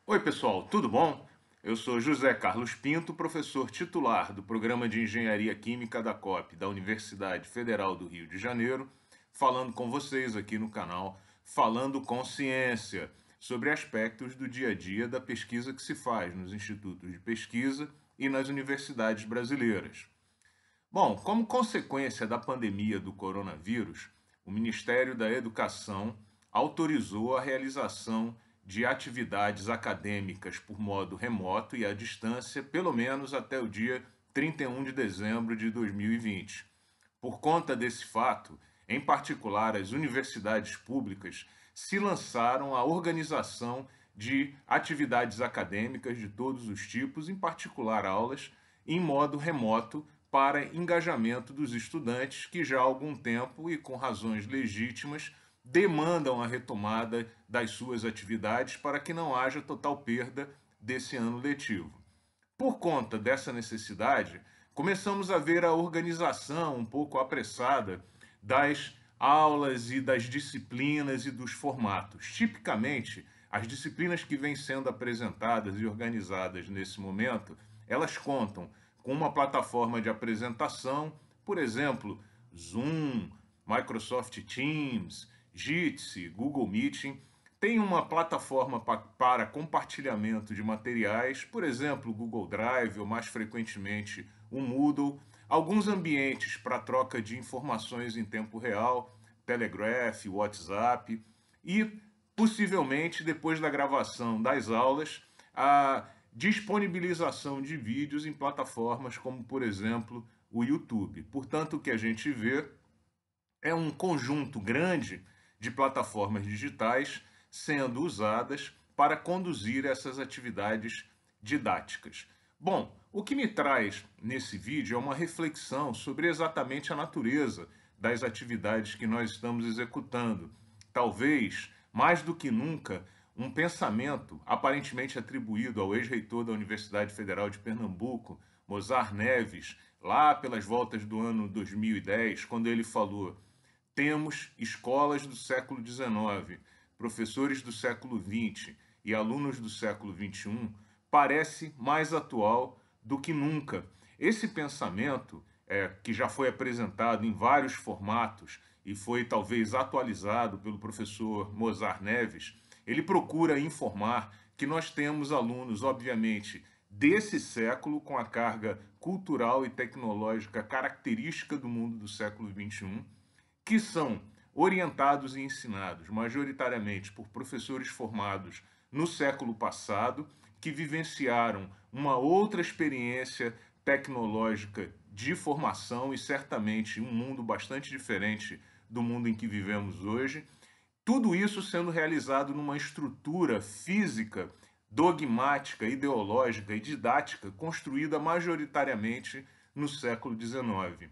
Oi, pessoal, tudo bom? Eu sou José Carlos Pinto, professor titular do Programa de Engenharia Química da COP, da Universidade Federal do Rio de Janeiro, falando com vocês aqui no canal, falando com ciência, sobre aspectos do dia a dia da pesquisa que se faz nos institutos de pesquisa e nas universidades brasileiras. Bom, como consequência da pandemia do coronavírus, o Ministério da Educação autorizou a realização de atividades acadêmicas por modo remoto e à distância, pelo menos até o dia 31 de dezembro de 2020. Por conta desse fato, em particular, as universidades públicas se lançaram à organização de atividades acadêmicas de todos os tipos, em particular aulas, em modo remoto para engajamento dos estudantes que já há algum tempo e com razões legítimas demandam a retomada das suas atividades para que não haja total perda desse ano letivo. Por conta dessa necessidade, começamos a ver a organização um pouco apressada das aulas e das disciplinas e dos formatos. Tipicamente, as disciplinas que vêm sendo apresentadas e organizadas nesse momento, elas contam com uma plataforma de apresentação, por exemplo, Zoom, Microsoft Teams, Jitsi, Google Meeting. Tem uma plataforma para compartilhamento de materiais, por exemplo, o Google Drive ou mais frequentemente o Moodle, alguns ambientes para troca de informações em tempo real, Telegraph, WhatsApp e possivelmente depois da gravação das aulas, a disponibilização de vídeos em plataformas como, por exemplo, o YouTube. Portanto, o que a gente vê é um conjunto grande de plataformas digitais sendo usadas para conduzir essas atividades didáticas. Bom, o que me traz nesse vídeo é uma reflexão sobre exatamente a natureza das atividades que nós estamos executando. Talvez, mais do que nunca, um pensamento aparentemente atribuído ao ex-reitor da Universidade Federal de Pernambuco, Mozar Neves, lá pelas voltas do ano 2010, quando ele falou: temos escolas do século XIX, professores do século XX e alunos do século XXI, parece mais atual do que nunca. Esse pensamento, que já foi apresentado em vários formatos e foi talvez atualizado pelo professor Mozar Neves, ele procura informar que nós temos alunos, obviamente, desse século, com a carga cultural e tecnológica característica do mundo do século XXI, que são orientados e ensinados majoritariamente por professores formados no século passado, que vivenciaram uma outra experiência tecnológica de formação e certamente um mundo bastante diferente do mundo em que vivemos hoje. Tudo isso sendo realizado numa estrutura física, dogmática, ideológica e didática construída majoritariamente no século XIX.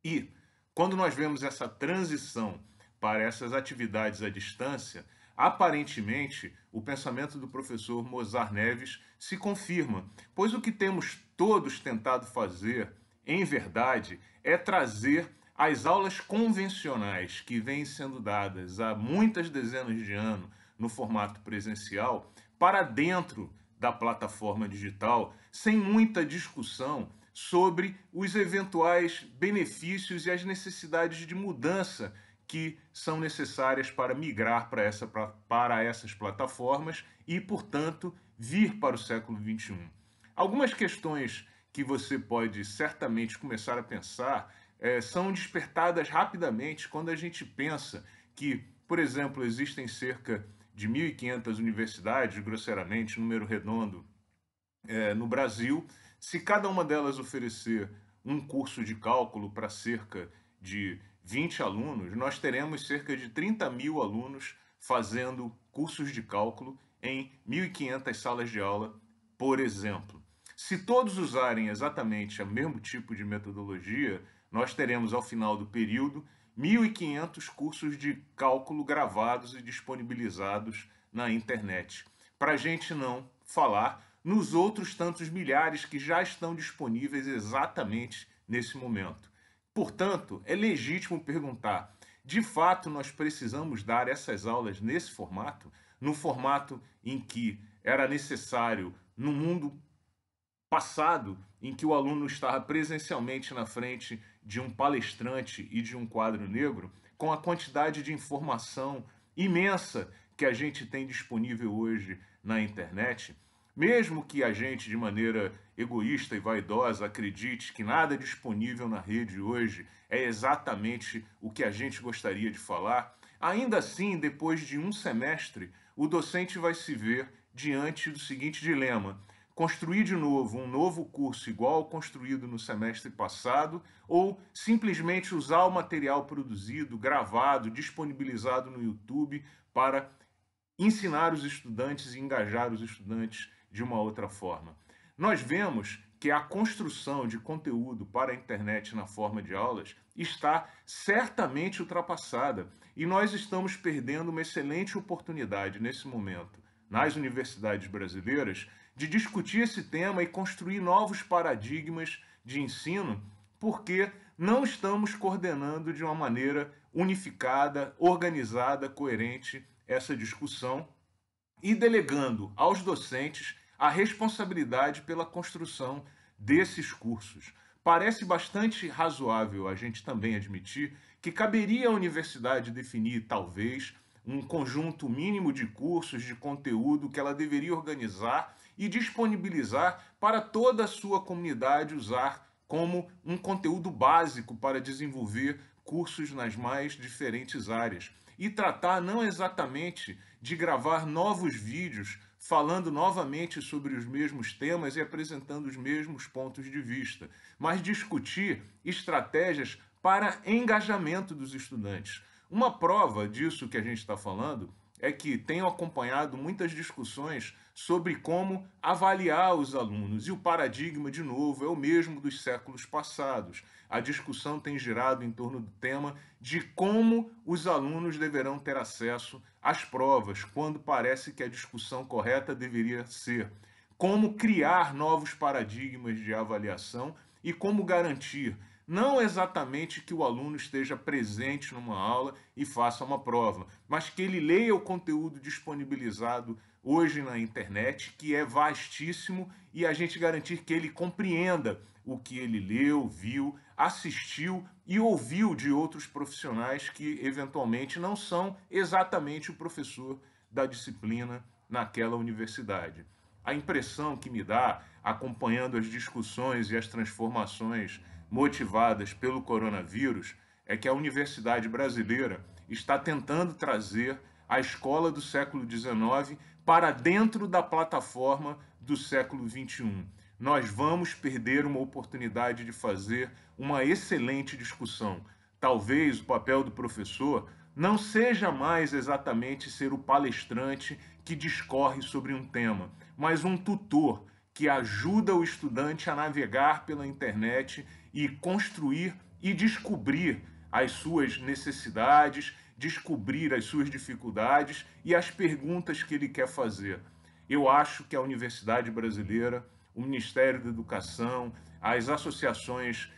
E, quando nós vemos essa transição para essas atividades à distância, aparentemente o pensamento do professor Mozar Neves se confirma, pois o que temos todos tentado fazer, em verdade, é trazer as aulas convencionais que vêm sendo dadas há muitas dezenas de anos no formato presencial para dentro da plataforma digital, sem muita discussão sobre os eventuais benefícios e as necessidades de mudança que são necessárias para migrar para essas plataformas e, portanto, vir para o século XXI. Algumas questões que você pode certamente começar a pensar são despertadas rapidamente quando a gente pensa que, por exemplo, existem cerca de 1.500 universidades, grosseiramente, número redondo, no Brasil. Se cada uma delas oferecer um curso de cálculo para cerca de 20 alunos, nós teremos cerca de 30 mil alunos fazendo cursos de cálculo em 1.500 salas de aula, por exemplo. Se todos usarem exatamente o mesmo tipo de metodologia, nós teremos ao final do período 1.500 cursos de cálculo gravados e disponibilizados na internet. Para a gente não falar nos outros tantos milhares que já estão disponíveis exatamente nesse momento. Portanto, é legítimo perguntar: de fato nós precisamos dar essas aulas nesse formato? no formato em que era necessário, no mundo passado, em que o aluno estava presencialmente na frente de um palestrante e de um quadro negro, com a quantidade de informação imensa que a gente tem disponível hoje na internet, mesmo que a gente, de maneira egoísta e vaidosa, acredite que nada disponível na rede hoje é exatamente o que a gente gostaria de falar, ainda assim, depois de um semestre, o docente vai se ver diante do seguinte dilema: construir de novo um novo curso igual ao construído no semestre passado, ou simplesmente usar o material produzido, gravado, disponibilizado no YouTube para ensinar os estudantes e engajar os estudantes de uma outra forma. Nós vemos que a construção de conteúdo para a internet na forma de aulas está certamente ultrapassada e nós estamos perdendo uma excelente oportunidade nesse momento, nas universidades brasileiras, de discutir esse tema e construir novos paradigmas de ensino, porque não estamos coordenando de uma maneira unificada, organizada, coerente essa discussão e delegando aos docentes a responsabilidade pela construção desses cursos. Parece bastante razoável a gente também admitir que caberia à universidade definir, talvez, um conjunto mínimo de cursos, de conteúdo que ela deveria organizar e disponibilizar para toda a sua comunidade usar como um conteúdo básico para desenvolver cursos nas mais diferentes áreas. E tratar não exatamente de gravar novos vídeos falando novamente sobre os mesmos temas e apresentando os mesmos pontos de vista, mas discutir estratégias para engajamento dos estudantes. Uma prova disso que a gente está falando é que tenho acompanhado muitas discussões sobre como avaliar os alunos, e o paradigma, de novo, é o mesmo dos séculos passados. A discussão tem girado em torno do tema de como os alunos deverão ter acesso às provas, quando parece que a discussão correta deveria ser como criar novos paradigmas de avaliação e como garantir não exatamente que o aluno esteja presente numa aula e faça uma prova, mas que ele leia o conteúdo disponibilizado hoje na internet, que é vastíssimo, e a gente garantir que ele compreenda o que ele leu, viu, assistiu e ouviu de outros profissionais que eventualmente não são exatamente o professor da disciplina naquela universidade. A impressão que me dá, acompanhando as discussões e as transformações motivadas pelo coronavírus, é que a universidade brasileira está tentando trazer a escola do século XIX para dentro da plataforma do século XXI. Nós vamos perder uma oportunidade de fazer uma excelente discussão. Talvez o papel do professor não seja mais exatamente ser o palestrante que discorre sobre um tema, mas um tutor que ajuda o estudante a navegar pela internet e construir e descobrir as suas necessidades, descobrir as suas dificuldades e as perguntas que ele quer fazer. Eu acho que a Universidade Brasileira, o Ministério da Educação, as associações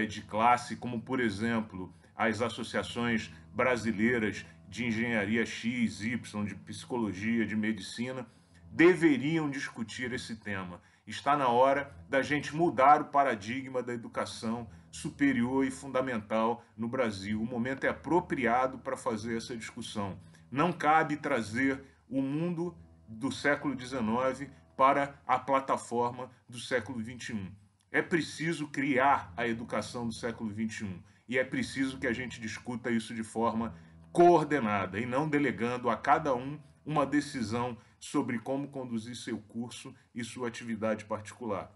de classe, como por exemplo as associações brasileiras de engenharia X, Y, de psicologia, de medicina, deveriam discutir esse tema. Está na hora da gente mudar o paradigma da educação superior e fundamental no Brasil. O momento é apropriado para fazer essa discussão. Não cabe trazer o mundo do século XIX para a plataforma do século XXI. É preciso criar a educação do século XXI e é preciso que a gente discuta isso de forma coordenada e não delegando a cada um uma decisão sobre como conduzir seu curso e sua atividade particular.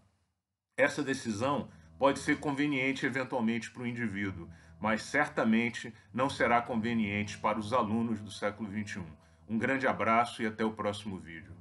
Essa decisão pode ser conveniente eventualmente para o indivíduo, mas certamente não será conveniente para os alunos do século XXI. Um grande abraço e até o próximo vídeo.